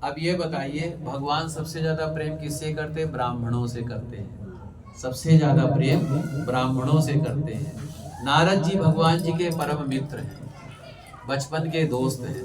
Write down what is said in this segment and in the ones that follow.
अब ये बताइए, भगवान सबसे ज्यादा प्रेम किससे करते हैं? ब्राह्मणों से करते हैं। सबसे ज्यादा प्रेम ब्राह्मणों से करते हैं। नारद जी भगवान जी के परम मित्र हैं, बचपन के दोस्त हैं।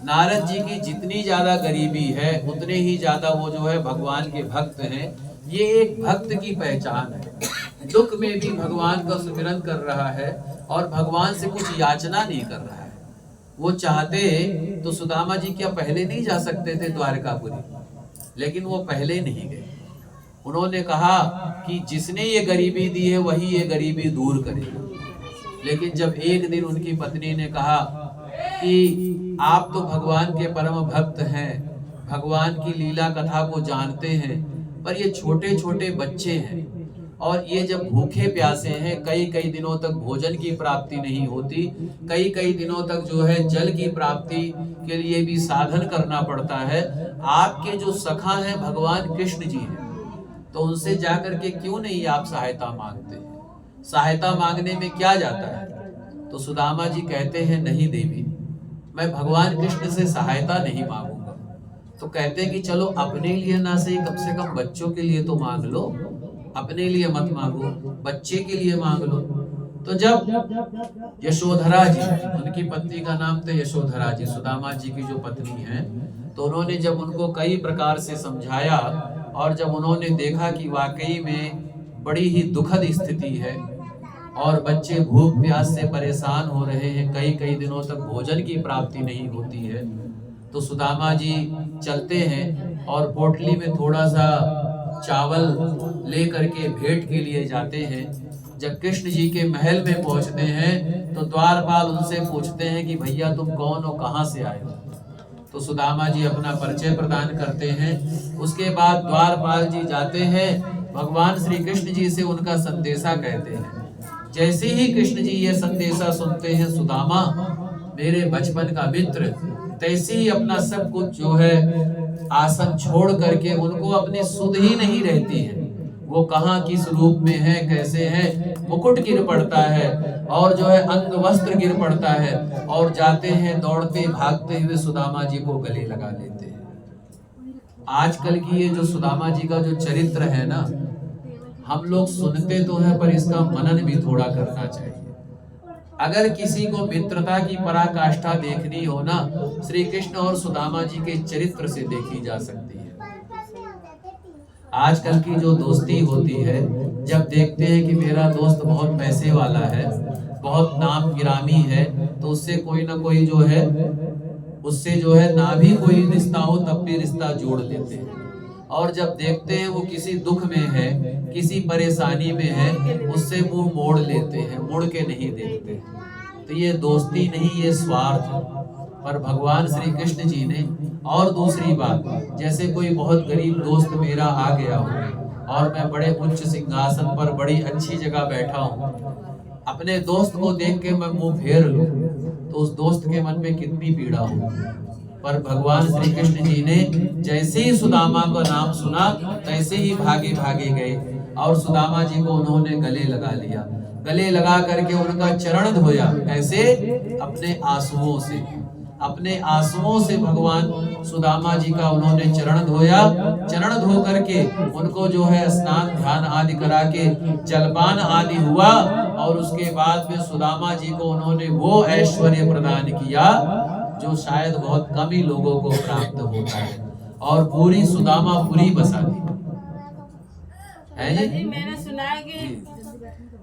नारद जी की जितनी ज्यादा गरीबी है उतने ही ज्यादा वो जो है भगवान के भक्त हैं। ये एक भक्त की पहचान है। दुख में भी भगवान का सुमिरन कर रहा है और भगवान से कुछ याचना नहीं कर रहा है। वो चाहते तो सुदामा जी क्या पहले नहीं जा सकते थे द्वारकापुरी? लेकिन वो पहले नहीं गए। उन्होंने कहा कि जिसने ये गरीबी दी है वही ये गरीबी दूर करेगा। लेकिन जब एक दिन उनकी पत्नी ने कहा कि आप तो भगवान के परम भक्त हैं, भगवान की लीला कथा को जानते हैं, पर ये छोटे छोटे बच्चे हैं और ये जब भूखे प्यासे हैं, कई कई दिनों तक भोजन की प्राप्ति नहीं होती, कई कई दिनों तक जो है जल की प्राप्ति के लिए भी साधन करना पड़ता है। आपके जो सखा हैं भगवान कृष्ण जी हैं, तो उनसे जाकर के क्यों नहीं आप सहायता मांगते हैं? सहायता मांगने में क्या जाता है? तो सुदामा जी कहते हैं, नहीं देवी, मैं भगवान कृष्ण से सहायता नहीं मांगूंगा। तो कहते हैं कि चलो अपने लिए ना सही, कम से कम बच्चों के लिए तो मांग लो। अपने लिए मत मांगो, बच्चे के लिए मांग लो। तो जब यशोधरा जी, उनकी पत्नी का नाम था यशोधरा जी, सुदामा जी की जो पत्नी है, तो उन्होंने जब उनको कई प्रकार से समझाया और जब उन्होंने देखा कि वाकई में बड़ी ही दुखद स्थिति है और बच्चे भूख प्यास से परेशान हो रहे हैं, कई कई दिनों तक भोजन की प्राप्ति नहीं होती है, तो सुदामा जी चलते हैं और पोटली में थोड़ा सा चावल ले करके भेंट के लिए जाते हैं। जब कृष्ण जी के महल में पहुंचते हैं तो द्वारपाल उनसे पूछते हैं कि भैया तुम कौन हो, कहां से आए हो? तो सुदामा जी अपना परिचय प्रदान करते हैं। उसके बाद द्वारपाल जी जाते हैं, भगवान श्री कृष्ण जी से उनका संदेशा कहते हैं। जैसे ही कृष्ण जी ये संदेशा सुनते हैं, सुदामा मेरे बचपन का मित्र, तैसे ही अपना सब कुछ जो है आसन छोड़ करके, उनको अपनी सुध ही नहीं रहती है, वो कहाँ किस रूप में है, कैसे है, मुकुट गिर पड़ता है और जो है अंग वस्त्र गिर पड़ता है और जाते हैं दौड़ते भागते हुए सुदामा जी को गले लगा लेते हैं। आजकल की ये जो सुदामा जी का जो चरित्र है ना, हम लोग सुनते तो है पर इसका मनन भी थोड़ा करना चाहिए। अगर किसी को मित्रता की पराकाष्ठा देखनी हो ना, श्री कृष्ण और सुदामा जी के चरित्र से देखी जा सकती है। आजकल की जो दोस्ती होती है, जब देखते हैं कि मेरा दोस्त बहुत पैसे वाला है, बहुत नाम गिरामी है, तो उससे कोई ना कोई जो है, उससे जो है ना भी कोई रिश्ता हो तब भी रिश्ता जोड़ लेते हैं। और जब देखते हैं वो किसी दुख में है, किसी परेशानी में है, उससे मुंह मोड़ लेते हैं, मुड़ के नहीं देखते। तो ये दोस्ती नहीं, ये स्वार्थ है। पर भगवान श्री कृष्ण जी ने, और दूसरी बात, जैसे कोई बहुत गरीब दोस्त मेरा आ गया हो और मैं बड़े उच्च सिंहासन पर बड़ी अच्छी जगह बैठा हूँ, अपने दोस्त को देख के मैं मुंह फेर लूं, तो उस दोस्त के मन में कितनी पीड़ा हो। पर भगवान श्री कृष्ण जी ने जैसे ही सुदामा का नाम सुना, तैसे ही भागे भागे गए और सुदामा जी को उन्होंने गले लगा लिया। गले लगा करके उनका चरण धोया। कैसे? अपने आंसुओं से, अपने आंसुओं से भगवान सुदामा जी का उन्होंने चरण धोया। चरण धो करके उनको जो है स्नान ध्यान आदि करा के जलपान आदि हुआ और उसके बाद में सुदामा जी को उन्होंने वो ऐश्वर्य प्रदान किया जो शायद बहुत कम ही लोगों को प्राप्त होता है, और पूरी सुदामापुरी बसा दी है जी। मैंने सुना है कि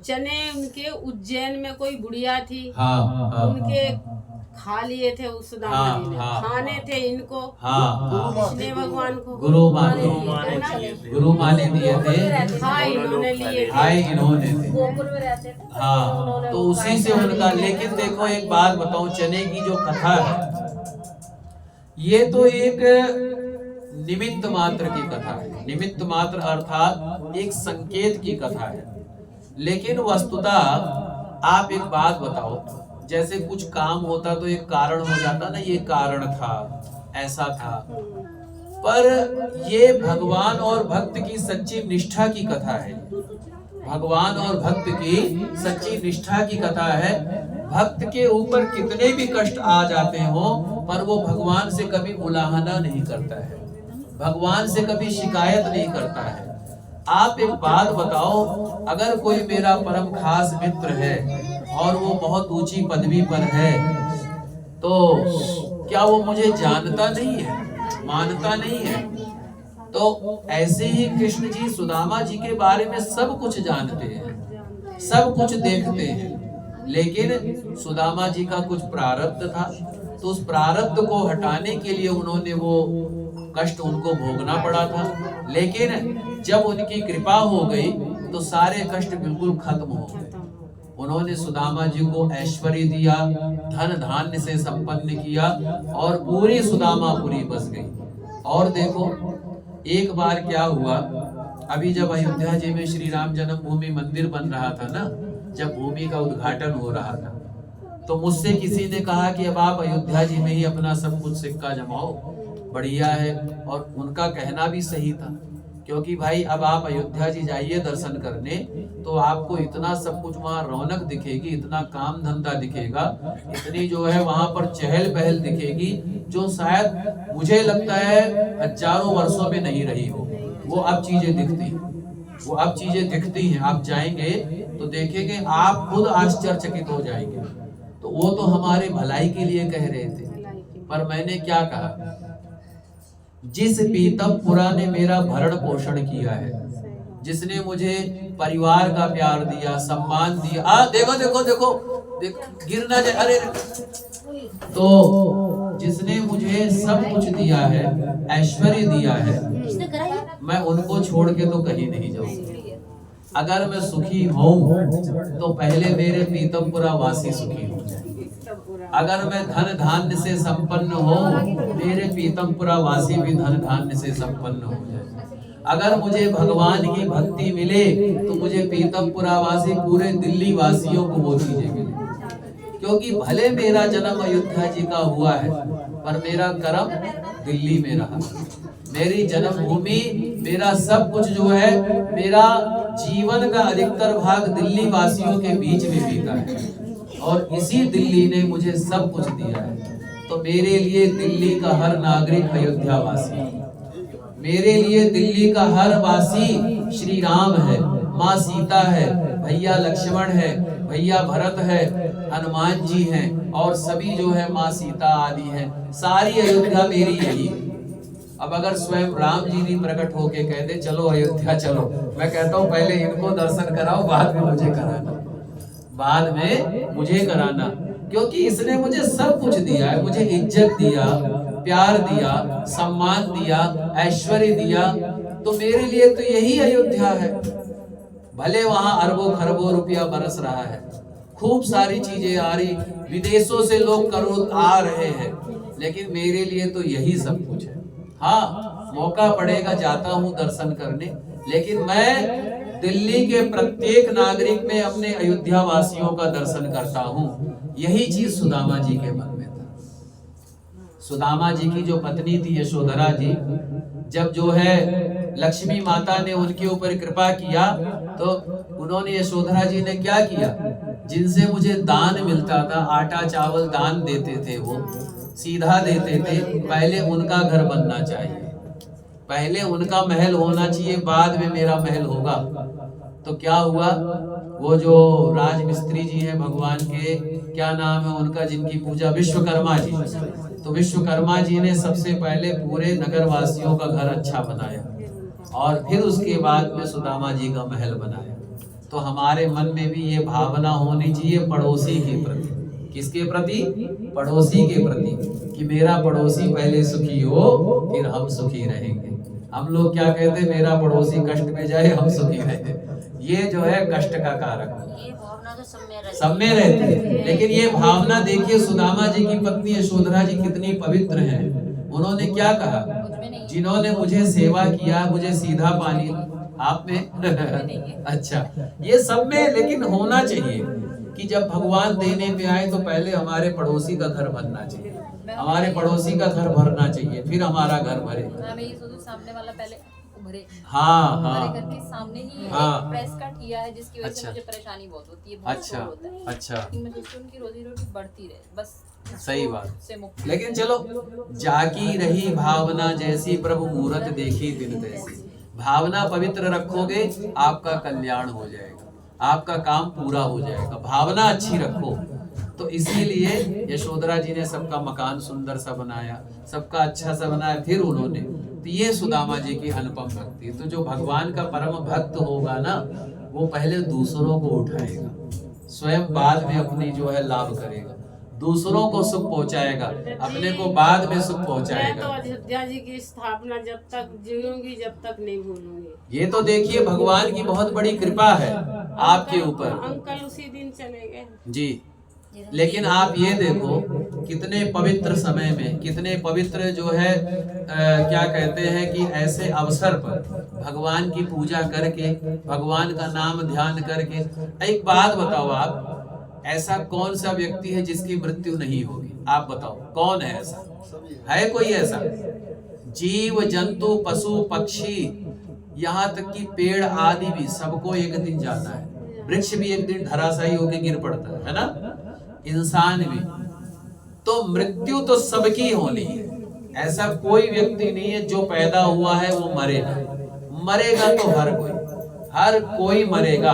चने उनके उज्जैन में कोई बुढ़िया थी, हाँ, उनके खा लिए थे उस सुदामा जी ने, खाने थे इनको, कृष्ण भगवान को गुरु माने दिए थे, खाए इन्होंने लिए थे, खाए इन्होंने गोकुल में रहते थे। हाँ, तो उसी से उनका। लेकिन देखो एक बात बताऊं, चने की जो कथा है ये तो एक निमित्त मात्र की कथा है। निमित्त मात्र अर्थात एक संकेत की कथा है। लेकिन वस्तुतः आप एक बात बताओ, जैसे कुछ काम होता तो एक कारण हो जाता ना, ये कारण था, ऐसा था, पर ये भगवान और भक्त की सच्ची निष्ठा की कथा है। भगवान और भक्त की सच्ची निष्ठा की कथा है। भक्त के ऊपर कितने भी कष्ट आ जाते हो, पर वो भगवान से कभी उलाहना नहीं करता है, भगवान से कभी शिकायत नहीं करता है। आप एक बात बताओ, अगर कोई मेरा परम खास मित्र है और वो बहुत ऊंची पदवी पर है, तो क्या वो मुझे जानता नहीं है, मानता नहीं है? तो ऐसे ही कृष्ण जी सुदामा जी के बारे में सब कुछ जानते हैं, सब कुछ देखते हैं, लेकिन सुदामा जी का कुछ प्रारब्ध था, तो उस प्रारब्ध को हटाने के लिए उन्होंने वो कष्ट उनको भोगना पड़ा था। लेकिन जब उनकी कृपा हो गई तो सारे कष्ट बिल्कुल खत्म हो गए। उन्होंने सुदामा जी को ऐश्वर्य दिया, धन धान्य से संपन्न किया और पूरी सुदामापुरी बस गई। और देखो एक बार क्या हुआ, अभी जब अयोध्या जी में श्री राम जन्मभूमि मंदिर बन रहा था ना, जब भूमि का उद्घाटन हो रहा था, तो मुझसे किसी ने कहा कि अब आप अयोध्या जी में ही अपना सब कुछ सिक्का जमाओ, बढ़िया है। और उनका कहना भी सही था, क्योंकि भाई अब आप अयोध्या जी जाइए दर्शन करने, तो आपको इतना सब कुछ वहाँ रौनक दिखेगी, इतना काम धंधा दिखेगा, इतनी जो है वहाँ पर चहल पहल दिखेगी, जो शायद मुझे लगता है हजारों वर्षों में नहीं रही हो। वो अब चीजें दिखती, वो अब चीजें दिखती हैं। आप जाएंगे तो देखेंगे, आप खुद आश्चर्यचकित हो जाएंगे। तो वो तो हमारे भलाई के लिए कह रहे थे, पर मैंने क्या कहा, जिस पीतमपुरा ने मेरा भरण पोषण किया है, जिसने मुझे परिवार का प्यार दिया, सम्मान दिया, देखो देखो देखो गिरना जाए, अरे तो जिसने मुझे सब कुछ दिया है, ऐश्वर्य दिया है, मैं उनको छोड़ के तो कहीं नहीं जाऊंगा। अगर मैं सुखी हूँ तो पहले मेरे पीतमपुरा वासी सुखी हो जाए। अगर मैं धन धान्य से संपन्न हो, मेरे पीतमपुरा वासी भी धन धान्य से संपन्न हो जाए। अगर मुझे भगवान की भक्ति मिले तो मुझे पीतमपुरा वासी पूरे दिल्ली वासियों को वो चीजें मिले। क्योंकि भले मेरा जन्म अयोध्या जी का हुआ है, पर मेरा कर्म दिल्ली में रहा। मेरी जन्मभूमि, मेरा सब कुछ जो है, मेरा जीवन का अधिकतर भाग दिल्ली वासियों के बीच में बीता है, और इसी दिल्ली ने मुझे सब कुछ दिया है। तो मेरे लिए दिल्ली का हर नागरिक अयोध्या वासी है, मेरे लिए दिल्ली का हर वासी श्री राम है, माँ सीता है, भैया लक्ष्मण है, भैया भरत है, हनुमान जी हैं, और सभी जो है माँ सीता आदि हैं। सारी अयोध्या मेरी यही है। अब अगर स्वयं राम जी भी प्रकट होके कह दे चलो अयोध्या चलो, मैं कहता हूँ पहले इनको दर्शन कराओ, बाद में मुझे कराना, बाद में मुझे कराना, क्योंकि इसने मुझे सब कुछ दिया है। मुझे इज्जत दिया, प्यार दिया, सम्मान दिया, ऐश्वर्य दिया, तो मेरे लिए तो यही अयोध्या है। भले वहां अरबों खरबों रुपया बरस रहा है, खूब सारी चीजें आ रही, विदेशों से लोग करोड़ आ रहे हैं, लेकिन मेरे लिए तो यही सब कुछ है। हाँ, मौका पड़ेगा जाता हूँ दर्शन करने, लेकिन मैं दिल्ली के प्रत्येक नागरिक में अपने अयोध्या वासियों का दर्शन करता हूँ। यही चीज सुदामा जी के मन में था। सुदामा जी की जो पत्नी थी यशोधरा जी, जब जो है लक्ष्मी माता ने उनके ऊपर कृपा किया, तो उन्होंने यशोधरा जी ने क्या किया, जिनसे मुझे दान मिलता था, आटा चावल दान देते थे, वो सीधा देते थे, पहले उनका घर बनना चाहिए, पहले उनका महल होना चाहिए, बाद में मेरा महल होगा। तो क्या हुआ, वो जो राजमिस्त्री जी हैं भगवान के, क्या नाम है उनका, जिनकी पूजा, विश्वकर्मा जी, तो विश्वकर्मा जी ने सबसे पहले पूरे नगर वासियों का घर अच्छा बनाया, और फिर उसके बाद में सुदामा जी का महल बनाया। तो हमारे मन में भी ये भावना होनी चाहिए पड़ोसी के प्रति। किसके प्रति? पड़ोसी के प्रति, कि मेरा पड़ोसी पहले सुखी हो, फिर हम सुखी रहेंगे। हम लोग क्या कहते हैं, मेरा पड़ोसी कष्ट में जाए, हम सुखी रहे। ये जो है कष्ट का कारक है, ये भावना तो सब में रहती है। लेकिन ये भावना देखिए, सुदामा जी की पत्नी यशोधरा जी कितनी पवित्र हैं। उन्होंने क्या कहा, जिन्होंने मुझे सेवा किया, मुझे सीधा पानी, आप में अच्छा, ये सब में लेकिन होना चाहिए कि जब भगवान देने पे आए तो पहले हमारे पड़ोसी का घर बनना चाहिए, हमारे पड़ोसी का घर भरना चाहिए, फिर हमारा घर भरे। सामने वाला पहले को भरे। हाँ हमारे हाँ घर के सामने ही हाँ। एक प्रेस का ठिया है, जिसकी वजह से अच्छा। मुझे परेशानी बहुत होती है, बहुत अच्छा शोर होता है। अच्छा, लेकिन मैं सोचती हूँ उनकी रोजी रोटी बढ़ती रहे, बस सही शोर बात। से मुक्त। लेकिन चलो, जागी रही भावना जैसी, प्रभु मूरत देखी दिन तैसी। भावना पवित्र रखोगे, आपका कल्याण हो जाएगा, आपका काम पूरा हो जाएगा। भावना अच्छी रखो। तो इसीलिए यशोधरा जी ने सबका मकान सुंदर सा बनाया, सबका अच्छा सा बनाया, फिर उन्होंने, तो ये सुदामा जी की अनुपम भक्ति। तो जो भगवान का परम भक्त होगा ना, वो पहले दूसरों को उठाएगा, स्वयं बाद में अपनी जो है लाभ करेगा, दूसरों को सुख पहुंचाएगा, अपने को बाद में सुख मैं तो पहुंचाएगा। अयोध्या जी की स्थापना जब तक जीऊंगी तब तक नहीं भूलूंगी। ये तो देखिए भगवान की बहुत बड़ी कृपा है आपके ऊपर अंकल उसी दिन चले गए जी। लेकिन आप ये देखो, कितने पवित्र समय में, कितने पवित्र जो है क्या कहते हैं कि ऐसे अवसर पर भगवान की पूजा करके, भगवान का नाम ध्यान करके। एक बात बताओ आप, ऐसा कौन सा व्यक्ति है जिसकी मृत्यु नहीं होगी? आप बताओ, कौन है ऐसा? है कोई ऐसा? जीव जंतु पशु पक्षी, यहाँ तक कि पेड़ आदि भी, सबको एक दिन जाना है। वृक्ष भी एक दिन धराशायी होकर गिर पड़ता है ना, इंसान भी। तो मृत्यु तो सबकी होनी है, ऐसा कोई व्यक्ति नहीं है जो पैदा हुआ है वो मरेगा। मरेगा तो हर कोई मरेगा,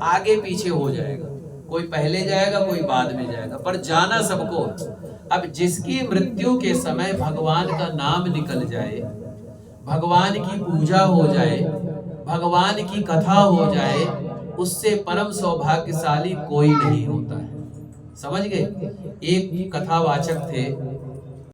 आगे पीछे हो जाएगा, कोई पहले जाएगा कोई बाद में जाएगा, पर जाना सबको। अब जिसकी मृत्यु के समय भगवान का नाम निकल जाए, भगवान की पूजा हो जाए, भगवान की कथा हो जाए, उससे परम सौभाग्यशाली कोई नहीं होता है। समझ गए? एक कथावाचक थे,